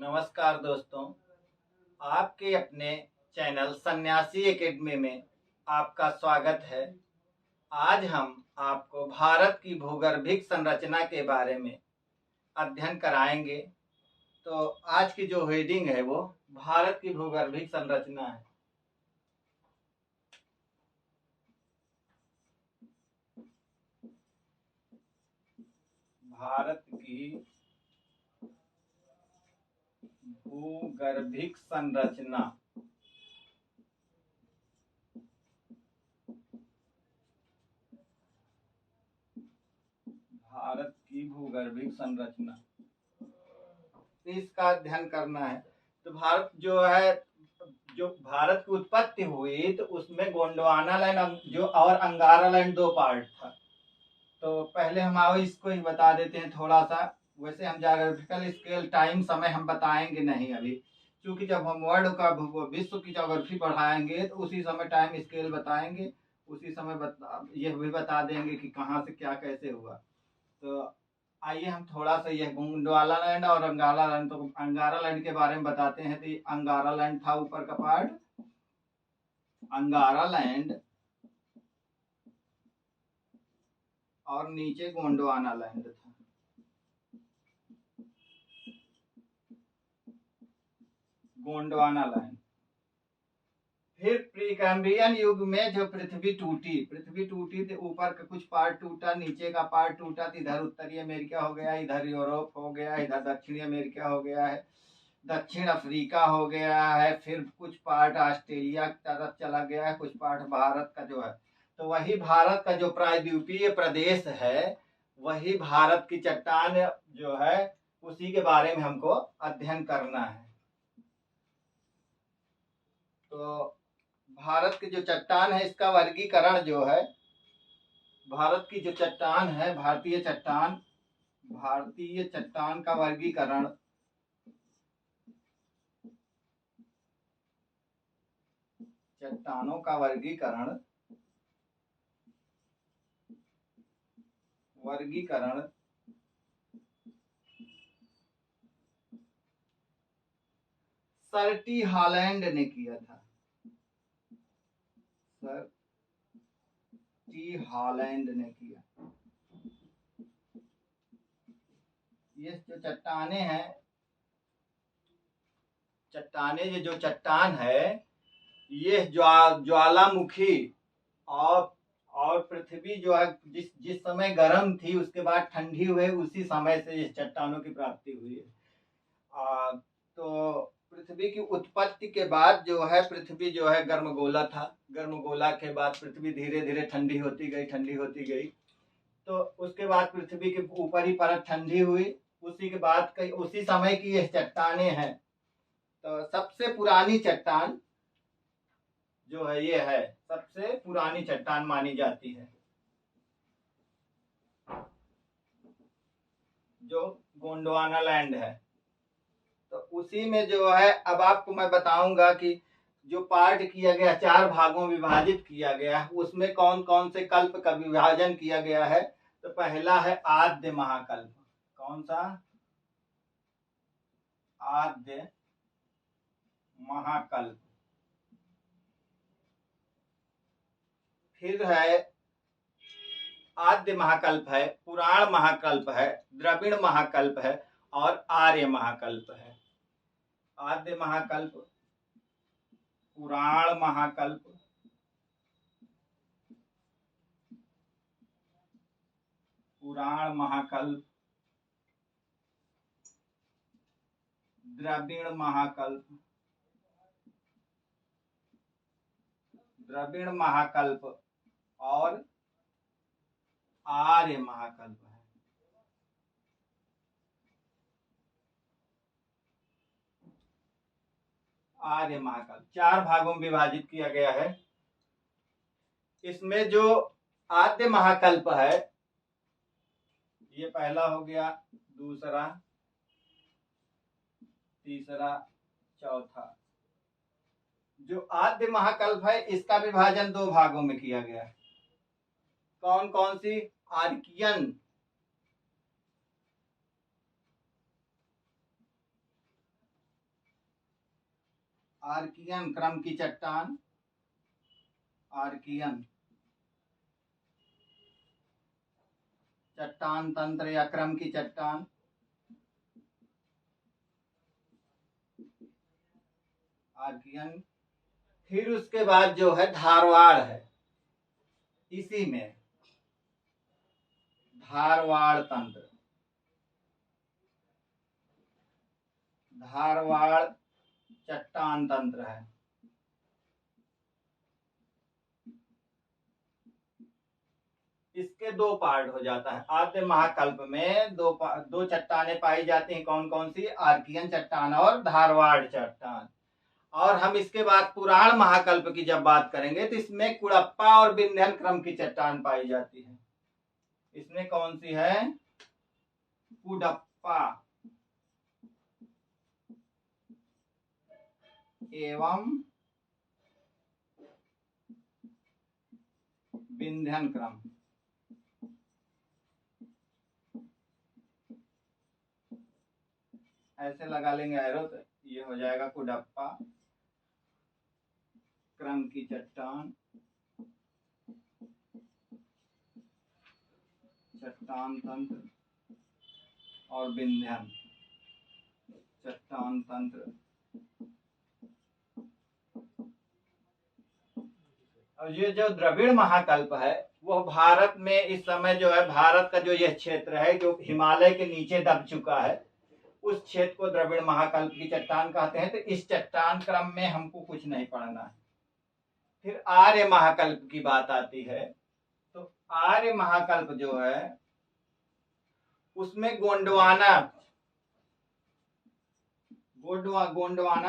नमस्कार दोस्तों, आपके अपने चैनल सन्यासी एकेडमी में आपका स्वागत है। आज हम आपको भारत की भूगर्भिक संरचना के बारे में अध्ययन कराएंगे। तो आज की जो हेडिंग है वो भारत की भूगर्भिक संरचना है। भारत की भूगर्भिक संरचना। भारत की भूगर्भिक संरचना, इसका अध्ययन करना है। तो भारत जो है, जो भारत की उत्पत्ति हुई तो उसमें गोंडवाना लैंड जो और अंगारा लैंड दो पार्ट था। तो पहले हम आओ इसको ही बता देते हैं थोड़ा सा। वैसे हम ज्योग्राफिकल स्केल टाइम समय हम बताएंगे नहीं अभी, क्योंकि जब हम वर्ल्ड का विश्व की ज्योग्राफी पढ़ाएंगे तो उसी समय टाइम स्केल बताएंगे, उसी समय ये भी बता देंगे कि कहाँ से क्या कैसे हुआ। तो आइए हम थोड़ा सा यह गोंडवाना लैंड और अंगारा लैंड, तो अंगारा लैंड के बारे में बताते हैं। तो अंगारा लैंड था ऊपर का पार्ट, अंगारा लैंड, और नीचे गोंडवाना लैंड था। गोंडवाना लैंड। फिर प्रीकैम्ब्रियन युग में जो पृथ्वी टूटी तो ऊपर का कुछ पार्ट टूटा, नीचे का पार्ट टूटा, तो इधर उत्तरी अमेरिका हो गया, इधर यूरोप हो गया, इधर दक्षिणी अमेरिका हो गया है, दक्षिण अफ्रीका हो गया है। फिर कुछ पार्ट ऑस्ट्रेलिया की तरफ चला गया है, कुछ पार्ट भारत का जो है। तो वही भारत का जो प्रायद्वीपीय प्रदेश है, वही भारत की चट्टान जो है, उसी के बारे में हमको अध्ययन करना है। तो भारत की जो चट्टान है, इसका वर्गीकरण जो है, भारत की जो चट्टान है, भारतीय चट्टान का वर्गीकरण चट्टानों का वर्गीकरण सर टी हॉलैंड ने किया था। सर टी हॉलैंड ने किया। ये जो चट्टाने हैं, जो चट्टान है, ये ज्वालामुखी और पृथ्वी जो है, जिस समय गर्म थी उसके बाद ठंडी हुई, उसी समय से इस चट्टानों की प्राप्ति हुई है। तो पृथ्वी की उत्पत्ति के बाद जो है, पृथ्वी जो है गर्मगोला था। गर्मगोला के बाद पृथ्वी धीरे धीरे ठंडी होती गई। तो उसके बाद पृथ्वी के ऊपर ही परत ठंडी हुई। उसी के बाद उसी समय की ये चट्टाने हैं। तो सबसे पुरानी चट्टान जो है, ये है सबसे पुरानी चट्टान मानी जाती है, जो गोंडवाना लैंड है। तो उसी में जो है, अब आपको मैं बताऊंगा कि जो पार्ट किया गया, 4 भागों में विभाजित किया गया है, उसमें कौन कौन से कल्प का विभाजन किया गया है। तो पहला है आद्य महाकल्प। कौन सा? आद्य महाकल्प। फिर है आद्य महाकल्प है, पुराण महाकल्प है, द्रविड़ महाकल्प है, और आर्य महाकल्प है। आद्य महाकल्प, पुराण महाकल्प, द्रविड़ महाकल्प, और आर्य महाकल्प है। आर्य महाकल्प 4 भागों में विभाजित किया गया है। इसमें जो आद्य महाकल्प है, ये पहला हो गया, दूसरा, तीसरा, चौथा। जो आद्य महाकल्प है, इसका विभाजन 2 भागों में किया गया है। कौन कौन सी? आर्कियन क्रम की चट्टान, आर्कियन चट्टान तंत्र या क्रम की चट्टान, आर्कियन। फिर उसके बाद जो है धारवाड़ है, इसी में धारवाड़ तंत्र, धारवाड़ चट्टान तंत्र है। इसके दो पार्ट हो जाता है। आद्य महाकल्प में दो चट्टानें पाई जाती हैं। कौन कौन सी? आर्कियन चट्टान और धारवाड़ चट्टान। और हम इसके बाद पुराण महाकल्प की जब बात करेंगे तो इसमें कुड़प्पा और विंध्यन क्रम की चट्टान पाई जाती है। इसमें कौन सी है? कुड़प्पा एवं विंध्यन क्रम। ऐसे लगा लेंगे एरो तो ये हो जाएगा कुड़प्पा क्रम की चट्टान, चट्टान तंत्र और विंध्यन चट्टान तंत्र। और ये जो द्रविड़ महाकल्प है वो भारत में इस समय जो है, भारत का जो यह क्षेत्र है जो हिमालय के नीचे दब चुका है, उस क्षेत्र को द्रविड़ महाकल्प की चट्टान कहते हैं। तो इस चट्टान क्रम में हमको कुछ नहीं पढ़ना है। फिर आर्य महाकल्प की बात आती है। तो आर्य महाकल्प जो है उसमें गोंडवाना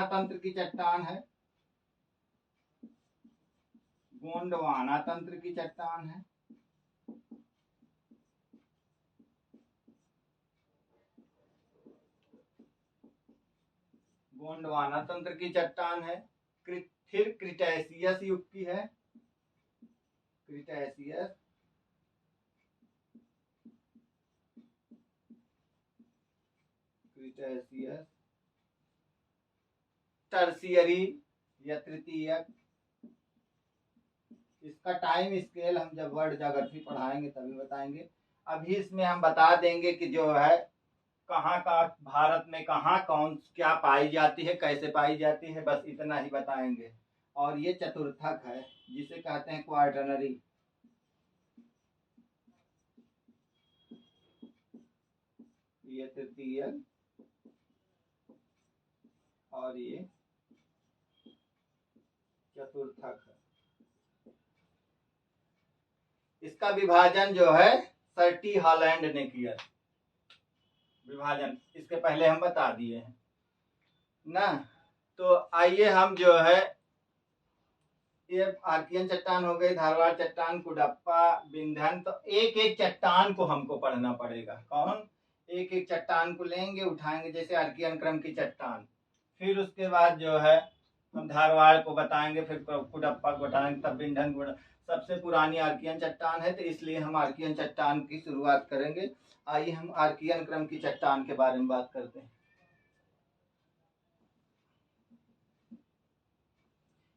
तंत्र की चट्टान है, गोंडवाना तंत्र की चट्टान है। गोंडवाना तंत्र की चट्टान है। फिर क्रिटेशियस युग की है, क्रिटेशियस, क्रिटेशियस, टर्शियरी या तृतीयक। इसका टाइम स्केल हम जब वर्ड ज्योग्राफी पढ़ाएंगे तभी बताएंगे। अभी इसमें हम बता देंगे कि जो है कहाँ का भारत में कहाँ कौन क्या पाई जाती है, कैसे पाई जाती है, बस इतना ही बताएंगे। और ये चतुर्थक है जिसे कहते हैं क्वार्टरनरी। ये तृतीयक और ये चतुर्थक है। इसका विभाजन जो है सर्टी हॉलैंड ने किया विभाजन, इसके पहले हम बता दिए हैं ना। तो आइए हम जो है ये आर्कियन चट्टान हो गई, धारवाड़ चट्टान, कुड़प्पा, विंध्यन। तो एक एक चट्टान को हमको पढ़ना पड़ेगा। कौन? एक एक चट्टान को लेंगे, उठाएंगे, जैसे आर्कियन क्रम की चट्टान। फिर उसके बाद जो है हम धारवाड़ को बताएंगे, फिर कुड़प्पा को बताएंगे, तब विंध्यन को। सबसे पुरानी आर्कियन चट्टान है तो इसलिए हम आर्कियन चट्टान की शुरुआत करेंगे। आइए हम आर्कियन क्रम की चट्टान के बारे में बात करते हैं।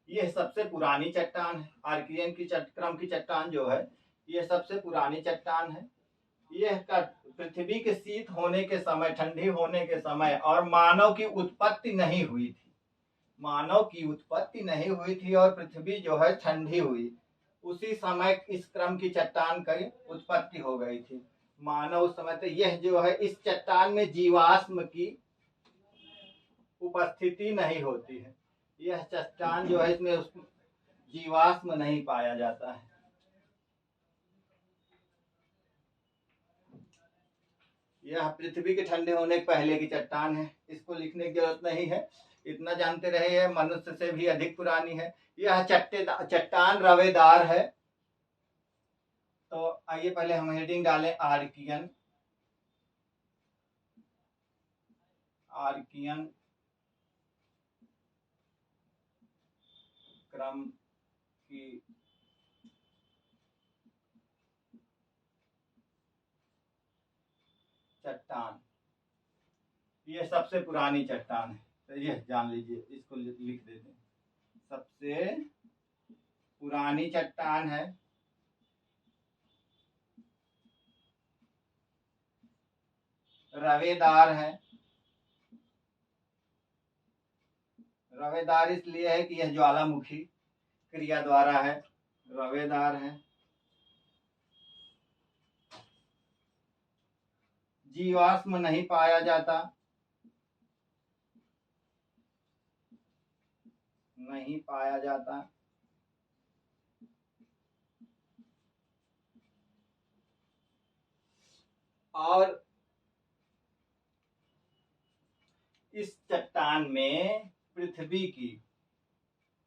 यह सबसे पुरानी चट्टान है। आर्कियन की क्रम की चट्टान जो है यह सबसे पुरानी चट्टान है। यह पृथ्वी के शीत होने के समय, ठंडी होने के समय और मानव की उत्पत्ति नहीं हुई थी, मानव की उत्पत्ति नहीं हुई थी और पृथ्वी जो है ठंडी हुई, उसी समय इस क्रम की चट्टान की उत्पत्ति हो गई थी। मानव उस समय तो यह जो है इस चट्टान में जीवाश्म की उपस्थिति नहीं होती है। यह चट्टान जो है इसमें जीवाश्म नहीं पाया जाता है। यह पृथ्वी के ठंडे होने के पहले की चट्टान है। इसको लिखने की जरूरत नहीं है, इतना जानते रहे हैं, मनुष्य से भी अधिक पुरानी है। यह चट्टान रवेदार है। तो आइए पहले हम हेडिंग डालें आर्कियन, आर्कियन क्रम की चट्टान, ये सबसे पुरानी चट्टान है। तो यह जान लीजिए, इसको लिख देते हैं। सबसे पुरानी चट्टान है, रवेदार है। रवेदार इसलिए है कि यह ज्वालामुखी क्रिया द्वारा है, रवेदार है। जीवाश्म नहीं पाया जाता, नहीं पाया जाता। और इस चट्टान में पृथ्वी की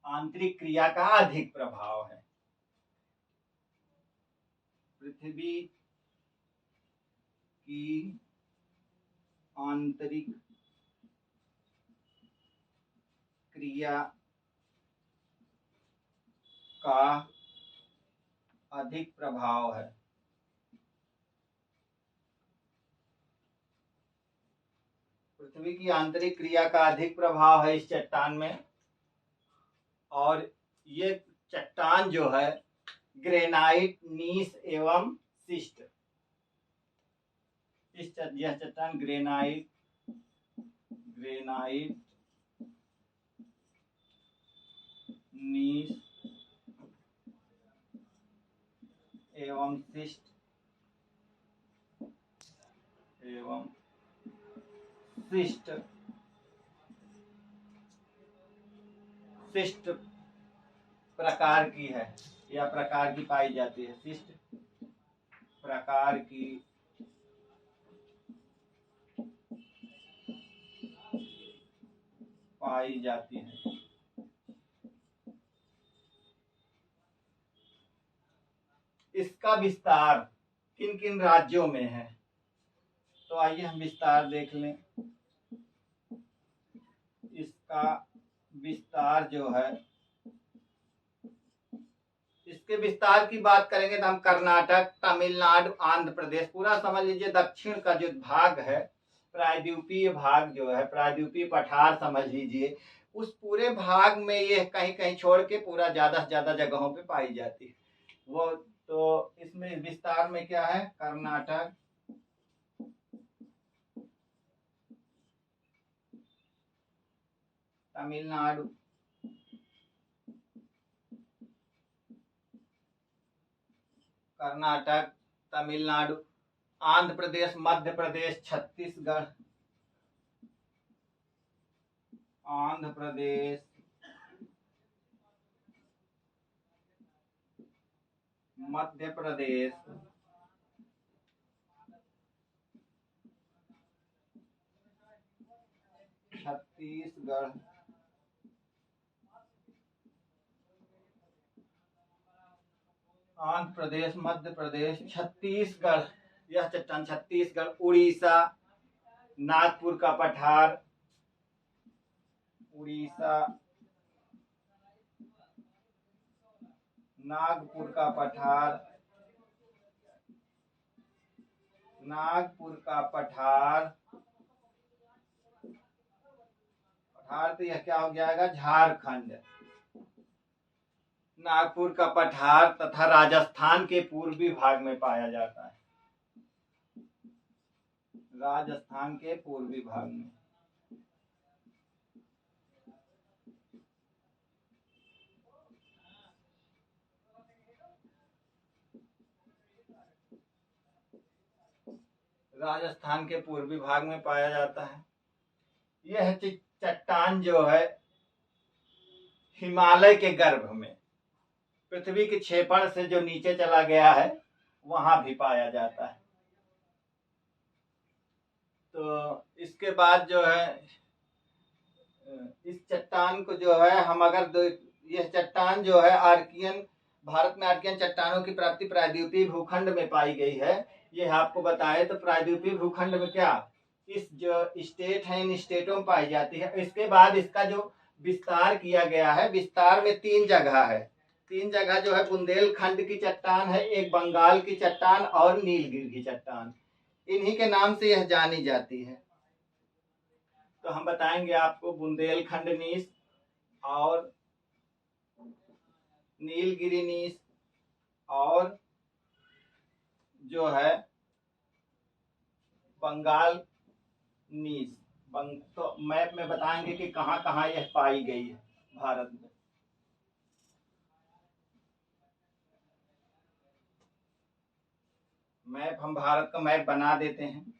आंतरिक क्रिया का अधिक प्रभाव है। पृथ्वी की आंतरिक क्रिया का अधिक प्रभाव है। पृथ्वी की आंतरिक क्रिया का अधिक प्रभाव है इस चट्टान में। और ये चट्टान जो है ग्रेनाइट, नीस एवं शिस्ट। यह चट्टान ग्रेनाइट, नीस एवं शिस्ट शिष्ट प्रकार की है, या प्रकार की पाई जाती है। शिष्ट प्रकार की पाई जाती है। इसका विस्तार किन किन राज्यों में है, तो आइए हम विस्तार देख लें। इसका विस्तार जो है, इसके विस्तार की बात करेंगे तो हम कर्नाटक, तमिलनाडु, आंध्र प्रदेश, पूरा समझ लीजिए दक्षिण का जो भाग है, प्रायद्वीपीय भाग जो है, प्रायद्वीपीय पठार समझ लीजिए, उस पूरे भाग में ये कहीं कहीं छोड़ के पूरा ज्यादा से ज्यादा जगहों पे पाई जाती है वो। तो इसमें विस्तार में क्या है, कर्नाटक, तमिलनाडु, आंध्र प्रदेश, मध्य प्रदेश, छत्तीसगढ़, आंध्र प्रदेश, मध्य प्रदेश, छत्तीसगढ़, आंध्र प्रदेश, मध्य प्रदेश, छत्तीसगढ़, यह चट्टान छत्तीसगढ़, उड़ीसा, नागपुर का पठार, उड़ीसा, नागपुर का पठार, तो यह क्या हो जाएगा, झारखंड, नागपुर का पठार तथा राजस्थान के पूर्वी भाग में पाया जाता है, राजस्थान के पूर्वी भाग में। राजस्थान के पूर्वी भाग में पाया जाता है। यह चट्टान जो है हिमालय के गर्भ में, पृथ्वी के क्षेपण से जो नीचे चला गया है वहां भी पाया जाता है। तो इसके बाद जो है, इस चट्टान को जो है हम अगर यह चट्टान जो है आर्कियन, भारत में आर्कियन चट्टानों की प्राप्ति प्रायद्वीपीय भूखंड में पाई गई है। यह आपको बताए तो प्रायद्वीपीय भूखंड में क्या, इस जो स्टेट है, इन स्टेटों में पाई जाती है। इसके बाद इसका जो विस्तार किया गया है, विस्तार में 3 जगह है। 3 जगह जो है, बुंदेलखंड की चट्टान है, एक बंगाल की चट्टान और नीलगिरी की चट्टान, इन्हीं के नाम से यह जानी जाती है। तो हम बताएंगे आपको बुंदेलखंड नीस और नीलगिरी नीस और जो है बंगाल नीस। तो मैप में बताएंगे कि कहाँ कहाँ यह पाई गई है भारत में। मैप, हम भारत का मैप बना देते हैं।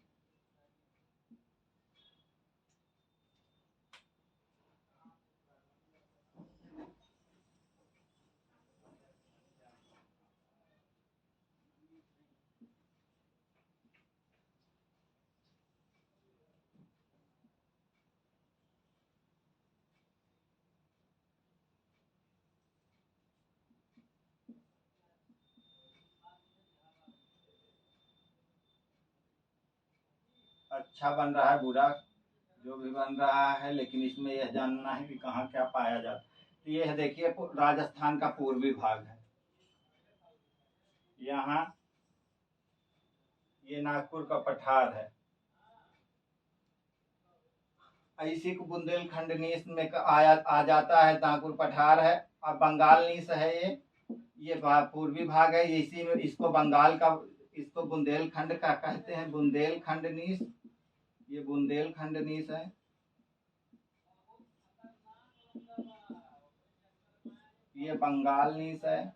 अच्छा बन रहा है, बुरा जो भी बन रहा है, लेकिन इसमें यह जानना है कि कहाँ क्या पाया जाता है। तो यह देखिए राजस्थान का पूर्वी भाग है। यहाँ ये नागपुर का पठार है। इसी को बुंदेलखंड नीस में आ जाता है। नागपुर पठार है और बंगाल नीस है। ये पूर्वी भाग है। इसी में इसको बंगाल का, इसको बुंदेलखंड का कहते हैं, बुंदेलखंड नीस। ये बुंदेलखंड नीस है। ये बंगाल नीस है।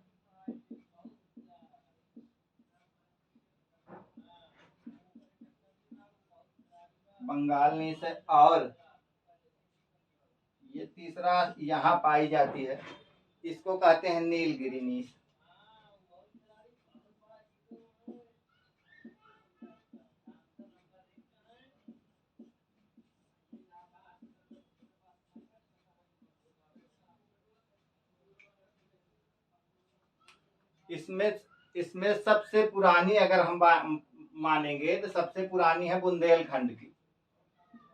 बंगाल नीस है। और ये तीसरा यहाँ पाई जाती है, इसको कहते हैं नीलगिरी नीस। इसमें इसमें सबसे पुरानी अगर हम मानेंगे तो सबसे पुरानी है बुंदेलखंड की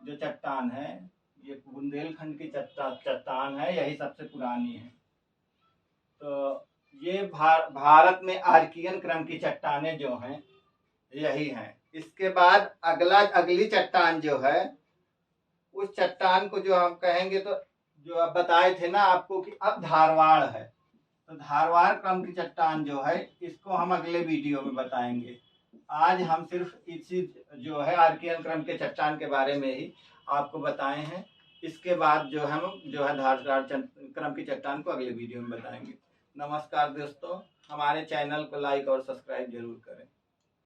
जो चट्टान है। ये बुंदेलखंड की चट्टान है, यही सबसे पुरानी है। तो ये भारत में आर्कियन क्रम की चट्टानें जो हैं यही हैं। इसके बाद अगली चट्टान जो है, उस चट्टान को जो हम कहेंगे, तो जो आप बताए थे ना आपको कि अब धारवाड़ है, तो धारवाड़ क्रम की चट्टान जो है इसको हम अगले वीडियो में बताएंगे। आज हम सिर्फ इसी जो है आर्कियन क्रम के चट्टान के बारे में ही आपको बताए हैं। इसके बाद जो हम जो है धारवाड़ क्रम की चट्टान को अगले वीडियो में बताएंगे। नमस्कार दोस्तों, हमारे चैनल को लाइक और सब्सक्राइब जरूर करें।